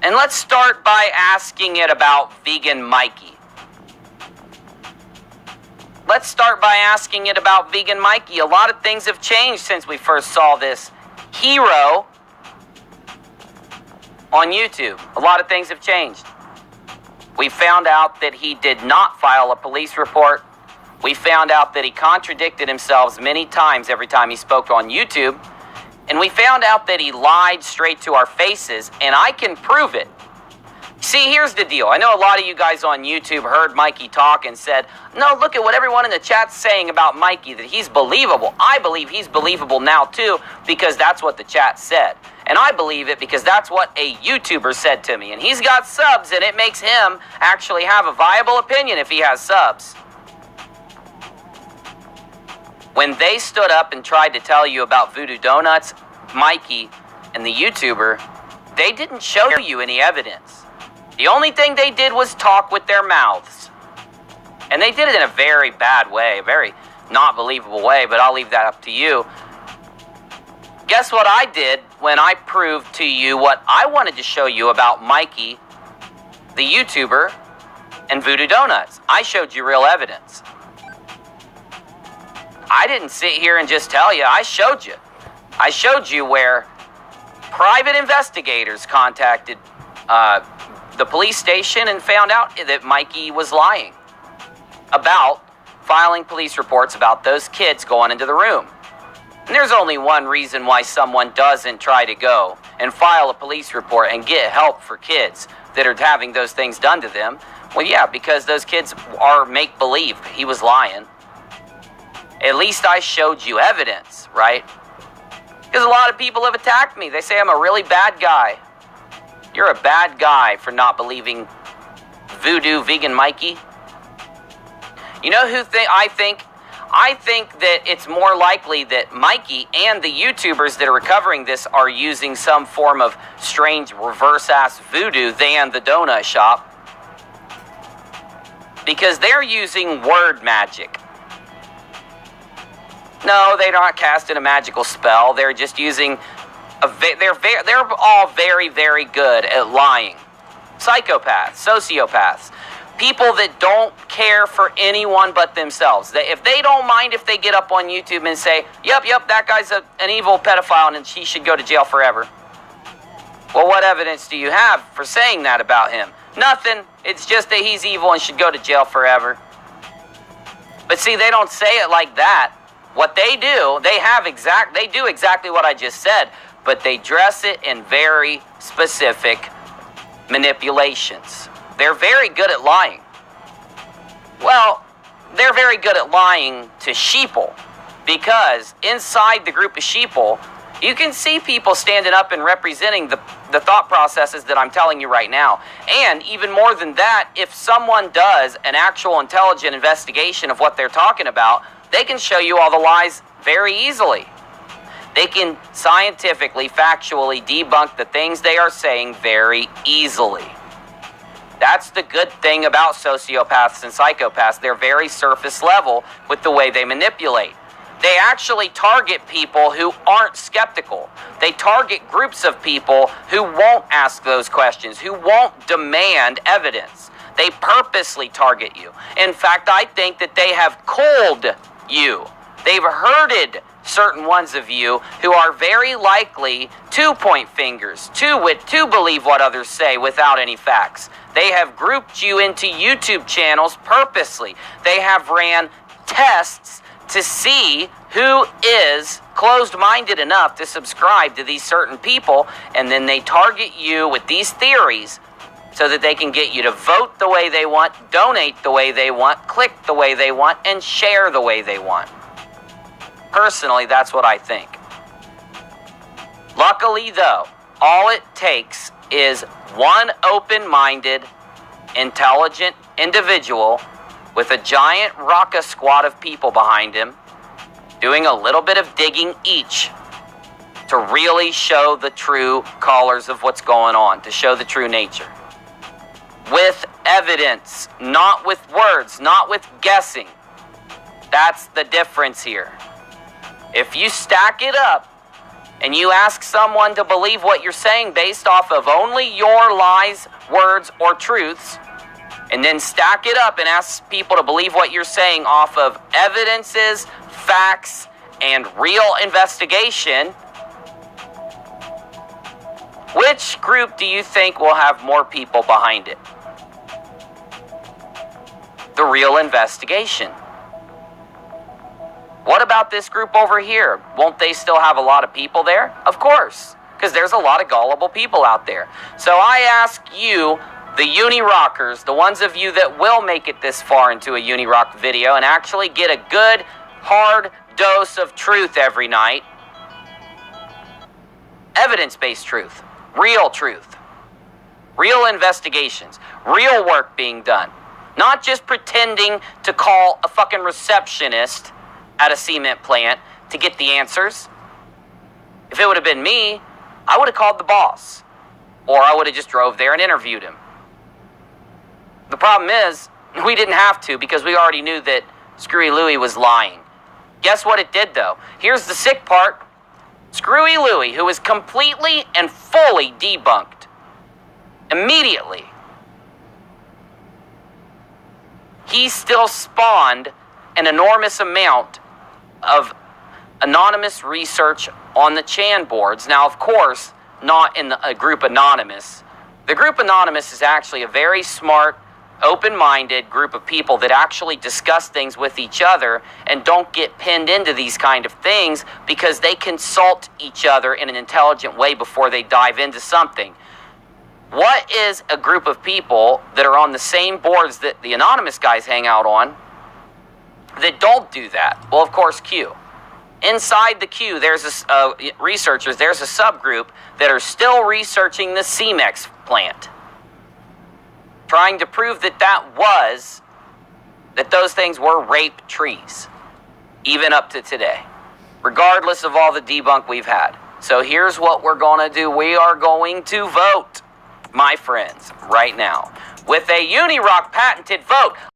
And let's start by asking it about Vegan Mikey. Let's start by asking it about Vegan Mikey. A lot of things have changed since we first saw this hero on YouTube. A lot of things have changed. We found out that he did not file a police report. We found out that he contradicted himself many times every time he spoke on YouTube. And we found out that he lied straight to our faces, and I can prove it. See, here's the deal. I know a lot of you guys on YouTube heard Mikey talk and said, no, look at what everyone in the chat's saying about Mikey, that he's believable. I believe he's believable now too, because that's what the chat said. And I believe it because that's what a YouTuber said to me. And he's got subs, and it makes him actually have a viable opinion if he has subs. When they stood up and tried to tell you about Voodoo Donuts, Mikey, and the YouTuber, they didn't show you any evidence. The only thing they did was talk with their mouths. And they did it in a very bad way, a very not believable way, but I'll leave that up to you. Guess what I did when I proved to you what I wanted to show you about Mikey, the YouTuber, and Voodoo Donuts? I showed you real evidence. I didn't sit here and just tell you. I showed you. I showed you where private investigators contacted the police station and found out that Mikey was lying about filing police reports about those kids going into the room. And there's only one reason why someone doesn't try to go and file a police report and get help for kids that are having those things done to them. Well, yeah, because those kids are make-believe. He was lying. At least I showed you evidence, right? Because a lot of people have attacked me. They say I'm a really bad guy. You're a bad guy for not believing Voodoo Vegan Mikey. You know who I think? I think that it's more likely that Mikey and the YouTubers that are recovering this are using some form of strange reverse-ass voodoo than the donut shop. Because they're using word magic. No, they're not casting a magical spell. They're just using they're all very, very good at lying. Psychopaths, sociopaths, people that don't care for anyone but themselves. If they don't mind if they get up on YouTube and say, yep, that guy's an evil pedophile and he should go to jail forever. Well, what evidence do you have for saying that about him? Nothing. It's just that he's evil and should go to jail forever. But see, they don't say it like that. What they do, they do exactly what I just said, but they dress it in very specific manipulations. They're very good at lying. Well, they're very good at lying to sheeple, because inside the group of sheeple, you can see people standing up and representing the thought processes that I'm telling you right now. And even more than that, if someone does an actual intelligent investigation of what they're talking about, they can show you all the lies very easily. They can scientifically, factually debunk the things they are saying very easily. That's the good thing about sociopaths and psychopaths. They're very surface level with the way they manipulate. They actually target people who aren't skeptical. They target groups of people who won't ask those questions, who won't demand evidence. They purposely target you. In fact, I think that they have culled you. They've herded certain ones of you who are very likely to point fingers, to believe what others say without any facts. They have grouped you into YouTube channels purposely. They have ran tests to see who is closed-minded enough to subscribe to these certain people, and then they target you with these theories so that they can get you to vote the way they want, donate the way they want, click the way they want, and share the way they want. Personally, that's what I think. Luckily, though, all it takes is one open-minded, intelligent individual with a giant rocket squad of people behind him, doing a little bit of digging each to really show the true colors of what's going on, to show the true nature. With evidence, not with words, not with guessing. That's the difference here. If you stack it up and you ask someone to believe what you're saying based off of only your lies, words, or truths, and then stack it up and ask people to believe what you're saying off of evidences, facts, and real investigation, which group do you think will have more people behind it? The real investigation. What about this group over here? Won't they still have a lot of people there? Of course, because there's a lot of gullible people out there. So I ask you, the Unirockers, the ones of you that will make it this far into a Unirock video and actually get a good, hard dose of truth every night. Evidence-based truth. Real truth. Real investigations. Real work being done. Not just pretending to call a fucking receptionist at a cement plant to get the answers. If it would have been me, I would have called the boss. Or I would have just drove there and interviewed him. The problem is, we didn't have to because we already knew that Screwy Louie was lying. Guess what it did, though? Here's the sick part. Screwy Louie, who was completely and fully debunked immediately, he still spawned an enormous amount of anonymous research on the Chan boards. Now, of course, not in the group Anonymous. The group Anonymous is actually a very smart, open-minded group of people that actually discuss things with each other and don't get pinned into these kind of things because they consult each other in an intelligent way before they dive into something. What is a group of people that are on the same boards that the Anonymous guys hang out on that don't do that? Well, of course, Q. Inside the Q, there's researchers, there's a subgroup that are still researching the CEMEX plant, trying to prove that those things were rape trees, even up to today, regardless of all the debunk we've had. So here's what we're going to do. We are going to vote, my friends, right now, with a Unirock patented vote.